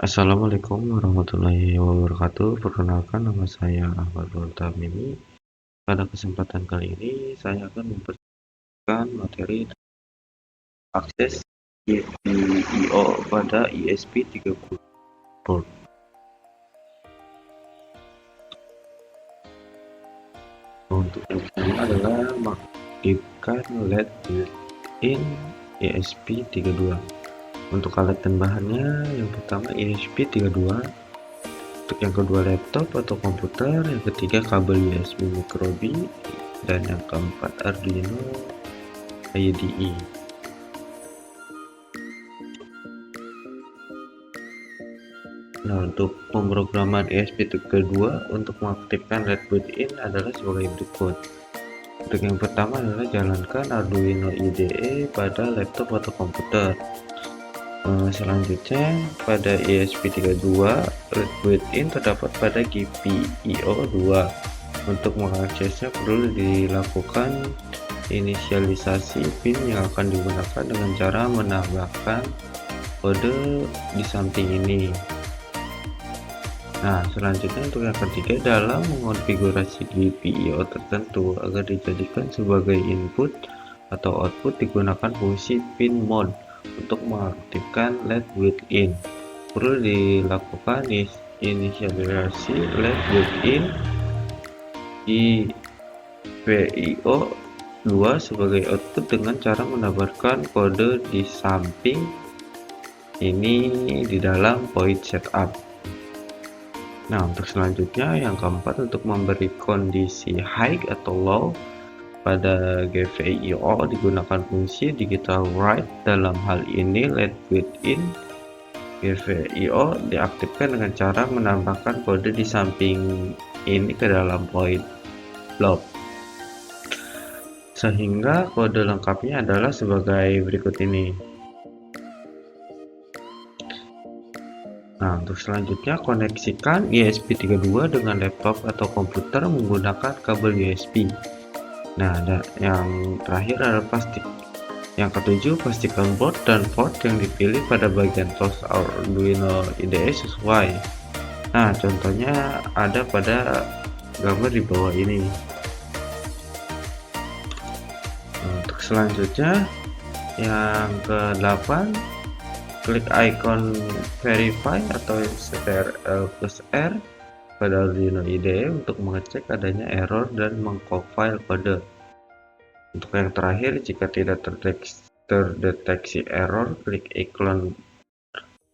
Assalamualaikum warahmatullahi wabarakatuh. Perkenalkan, nama saya Ahmad Mimi. Pada kesempatan kali ini saya akan memperkenalkan materi akses GPIO pada ESP32 board. Untuk yang pertama adalah mengaktifkan LED built-in ESP32. Untuk alat dan bahannya, yang pertama ESP32, untuk yang kedua laptop atau komputer, yang ketiga kabel USB micro:bit, dan yang keempat Arduino IDE. Nah, untuk pemrograman ESP32 untuk mengaktifkan LED built-in adalah sebagai berikut. Untuk yang pertama adalah jalankan Arduino IDE pada laptop atau komputer. Selanjutnya pada ESP32 LED built-in terdapat pada GPIO 2. Untuk mengaksesnya perlu dilakukan inisialisasi pin yang akan digunakan dengan cara menambahkan kode di samping ini. Nah, selanjutnya untuk yang ketiga dalam mengonfigurasi GPIO tertentu agar dijadikan sebagai input atau output digunakan fungsi pin mode untuk mengaktifkan LED built-in. Perlu dilakukan inisialisasi LED built-in di GPIO 2 sebagai output dengan cara menambahkan kode di samping ini di dalam void setup. Nah, untuk selanjutnya yang keempat, untuk memberi kondisi high atau low pada GPIO digunakan fungsi digital write. Dalam hal ini LED built-in GPIO diaktifkan dengan cara menambahkan kode di samping ini ke dalam void block, sehingga kode lengkapnya adalah sebagai berikut ini. Nah, untuk selanjutnya koneksikan ESP32 dengan laptop atau komputer menggunakan kabel USB. Nah, yang terakhir adalah yang ketujuh, pastikan board dan port yang dipilih pada bagian tos Arduino IDE sesuai. Nah, contohnya ada pada gambar di bawah ini. Untuk selanjutnya yang ke-8, klik icon verify atau Ctrl+R pada Arduino IDE untuk mengecek adanya error dan mengcompile kode. Untuk yang terakhir, jika tidak terdeteksi error, klik ikon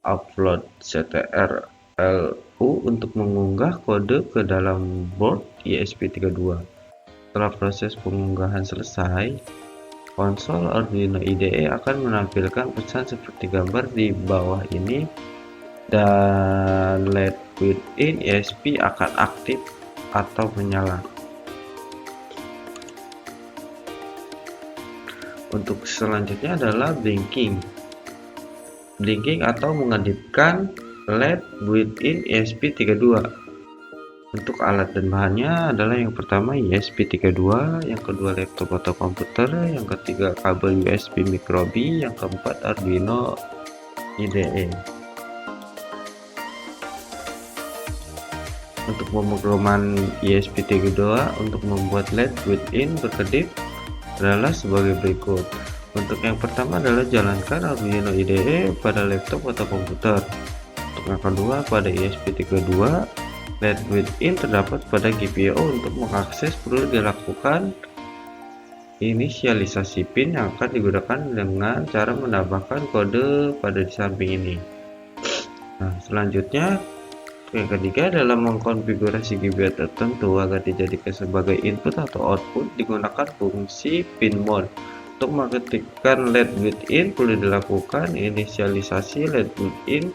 upload Ctrl+U untuk mengunggah kode ke dalam board ESP32. Setelah proses pengunggahan selesai, konsol Arduino IDE akan menampilkan pesan seperti gambar di bawah ini, dan LED built-in ESP akan aktif atau menyala. Untuk selanjutnya adalah blinking atau mengedipkan LED built-in ESP32. Untuk alat dan bahannya adalah yang pertama ESP32, yang kedua laptop atau komputer, yang ketiga kabel USB micro:bit, yang keempat Arduino IDE. Untuk pemrograman ESP32 untuk membuat LED built-in berkedip adalah sebagai berikut. Untuk yang pertama adalah jalankan Arduino IDE pada laptop atau komputer. Untuk yang kedua pada ESP32, LED built-in terdapat pada GPIO. Untuk mengakses perlu dilakukan inisialisasi pin yang akan digunakan dengan cara menambahkan kode pada di samping ini. Nah, selanjutnya yang ketiga, dalam mengkonfigurasi GPIO tertentu agar dijadikan sebagai input atau output digunakan fungsi pin mode. Untuk mengaktifkan LED built-in perlu dilakukan inisialisasi LED built-in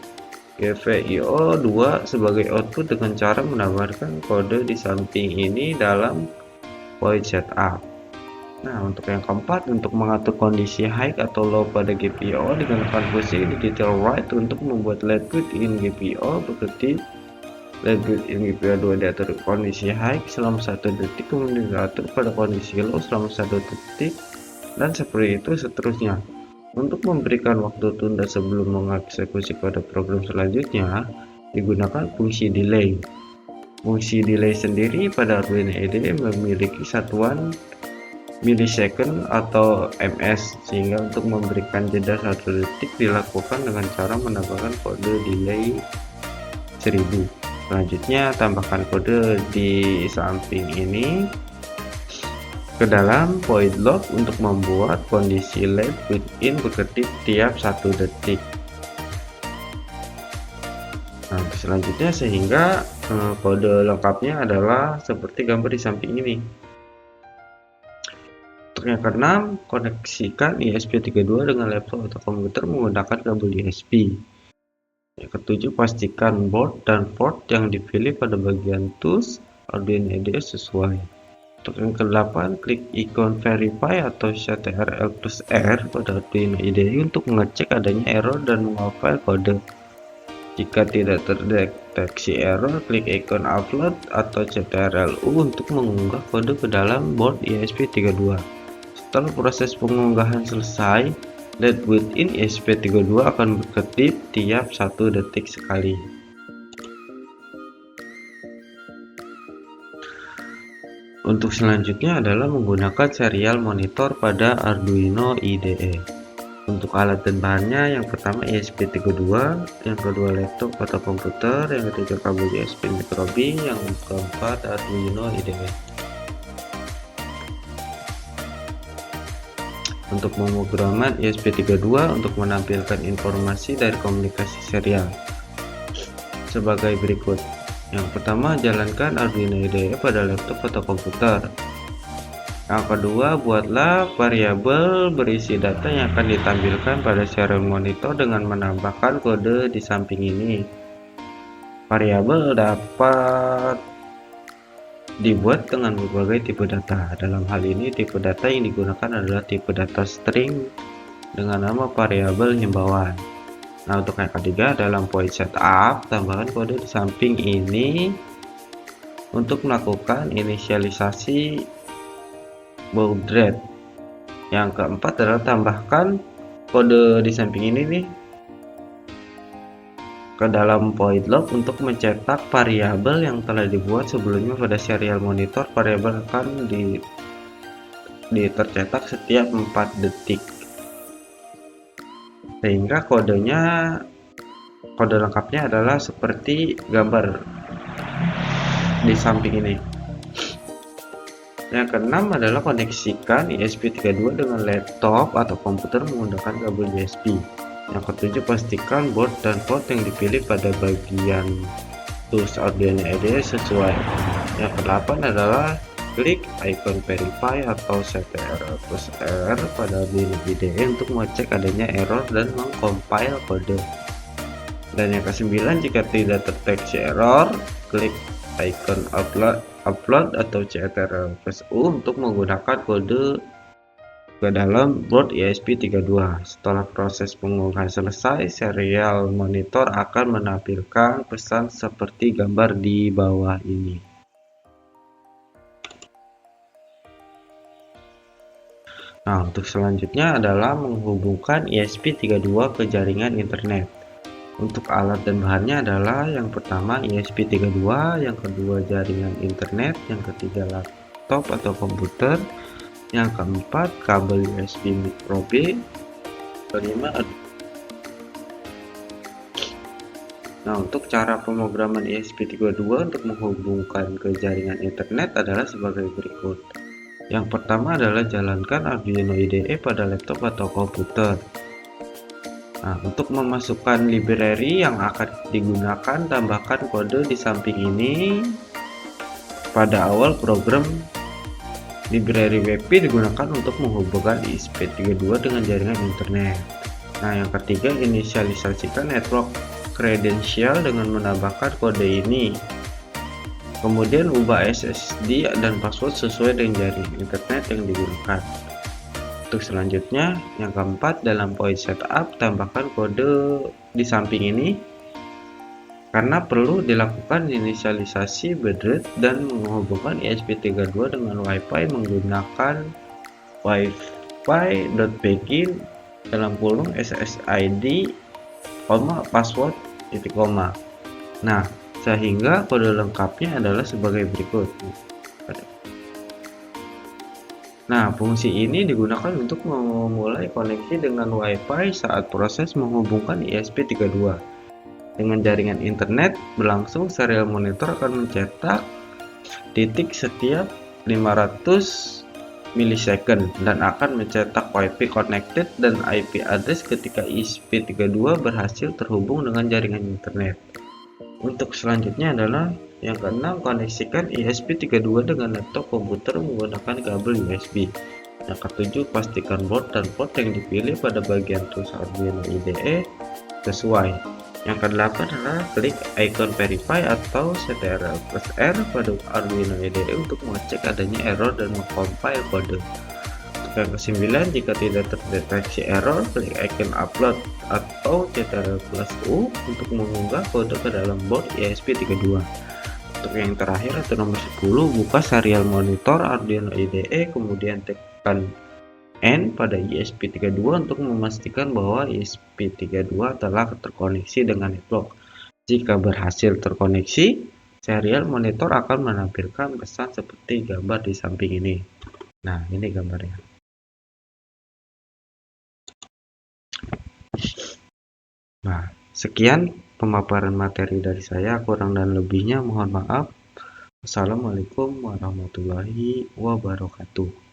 GPIO 2 sebagai output dengan cara menambahkan kode di samping ini dalam void setup. Nah, untuk yang keempat, untuk mengatur kondisi high atau low pada GPIO digunakan fungsi digital write untuk membuat LED built-in GPIO berkedip. LED built-in GPIO 2 diatur kondisi high selama 1 detik, kemudian diatur pada kondisi low selama 1 detik, dan seperti itu seterusnya. Untuk memberikan waktu tunda sebelum mengeksekusi kode program selanjutnya, digunakan fungsi delay. Fungsi delay sendiri pada Arduino IDE memiliki satuan milisecond atau ms, sehingga untuk memberikan jeda 1 detik dilakukan dengan cara menambahkan kode delay 1000. Selanjutnya, tambahkan kode di samping ini ke dalam void loop untuk membuat kondisi LED within berkedip tiap 1 detik. Nah, selanjutnya sehingga kode lengkapnya adalah seperti gambar di samping ini. Untuk yang keenam, koneksikan ESP32 dengan laptop atau komputer menggunakan kabel USB. Yang ketujuh, pastikan board dan port yang dipilih pada bagian tools Arduino IDE sesuai. Untuk yang ke-8, klik ikon verify atau CTRL+R pada Arduino IDE untuk mengecek adanya error dan mengompil kode. Jika tidak terdeteksi error, klik ikon upload atau CTRL-U untuk mengunggah kode ke dalam board ESP32. Setelah proses pengunggahan selesai, LED within ESP32 akan berkedip tiap 1 detik sekali. Untuk selanjutnya adalah menggunakan serial monitor pada Arduino IDE. Untuk alat dan bahannya, yang pertama ESP32, yang kedua laptop atau komputer, yang ketiga kabel USB micro:bit, yang keempat Arduino IDE. Untuk pemrograman ESP32 untuk menampilkan informasi dari komunikasi serial sebagai berikut. Yang pertama, jalankan Arduino IDE pada laptop atau komputer. Yang kedua, buatlah variabel berisi data yang akan ditampilkan pada serial monitor dengan menambahkan kode di samping ini. Variabel dapat dibuat dengan berbagai tipe data. Dalam hal ini, tipe data yang digunakan adalah tipe data string dengan nama variabel himbauan. Nah, untuk yang ketiga, dalam void setup, tambahkan kode di samping ini untuk melakukan inisialisasi baud rate. Yang keempat adalah tambahkan kode di samping ini nih ke dalam void loop untuk mencetak variabel yang telah dibuat sebelumnya pada serial monitor. Variabel akan tercetak setiap 4 detik. Sehingga kode lengkapnya adalah seperti gambar di samping ini. Yang keenam adalah koneksikan ESP32 dengan laptop atau komputer menggunakan kabel USB. Yang ketujuh, pastikan board dan port yang dipilih pada bagian tools Arduino IDE sesuai. Yang ke-8 adalah klik icon verify atau CTRL+R pada Arduino IDE untuk mengecek adanya error dan mengcompile kode. Dan yang ke-9, jika tidak terdeteksi error, klik icon upload atau CTRL+U untuk menggunakan kode ke dalam board ESP32. Setelah proses pengunggahan selesai, serial monitor akan menampilkan pesan seperti gambar di bawah ini. Nah, untuk selanjutnya adalah menghubungkan ESP32 ke jaringan internet. Untuk alat dan bahannya adalah yang pertama ESP32, yang kedua jaringan internet, yang ketiga laptop atau komputer, yang keempat kabel USB micro:bit, kelima. Nah, untuk cara pemrograman ESP32 untuk menghubungkan ke jaringan internet adalah sebagai berikut. Yang pertama adalah jalankan Arduino IDE pada laptop atau komputer. Nah, untuk memasukkan library yang akan digunakan, tambahkan kode di samping ini pada awal program. Library WP digunakan untuk menghubungkan ESP32 dengan jaringan internet. Nah, yang ketiga, inisialisasikan network credential dengan menambahkan kode ini. Kemudian ubah SSD dan password sesuai dengan jaringan internet yang digunakan. Untuk selanjutnya, yang keempat, dalam void setup tambahkan kode di samping ini karena perlu dilakukan inisialisasi baud rate dan menghubungkan ESP32 dengan WiFi menggunakan wifi.begin dalam kurung SSID, password, titik koma. Nah, sehingga kode lengkapnya adalah sebagai berikut. Nah, fungsi ini digunakan untuk memulai koneksi dengan Wi-Fi saat proses menghubungkan ESP32. Dengan jaringan internet berlangsung, serial monitor akan mencetak titik setiap 500 milisecond dan akan mencetak Wi-Fi connected dan IP address ketika ESP32 berhasil terhubung dengan jaringan internet. Untuk selanjutnya adalah yang keenam, koneksikan ESP32 dengan laptop komputer menggunakan kabel USB. Yang ketujuh, pastikan board dan port yang dipilih pada bagian tools Arduino IDE sesuai. Yang kedelapan adalah klik icon verify atau CTRL+R pada Arduino IDE untuk mengecek adanya error dan mengcompile kode. Yang kesembilan, jika tidak terdeteksi error, klik icon upload atau CTRL+U untuk mengunggah kode ke dalam board ESP32. Untuk yang terakhir atau nomor 10, buka serial monitor Arduino IDE, kemudian tekan N pada ESP32 untuk memastikan bahwa ESP32 telah terkoneksi dengan network. Jika berhasil terkoneksi, serial monitor akan menampilkan pesan seperti gambar di samping ini. Nah, ini gambarnya. Nah, sekian pemaparan materi dari saya, kurang dan lebihnya mohon maaf. Wassalamualaikum warahmatullahi wabarakatuh.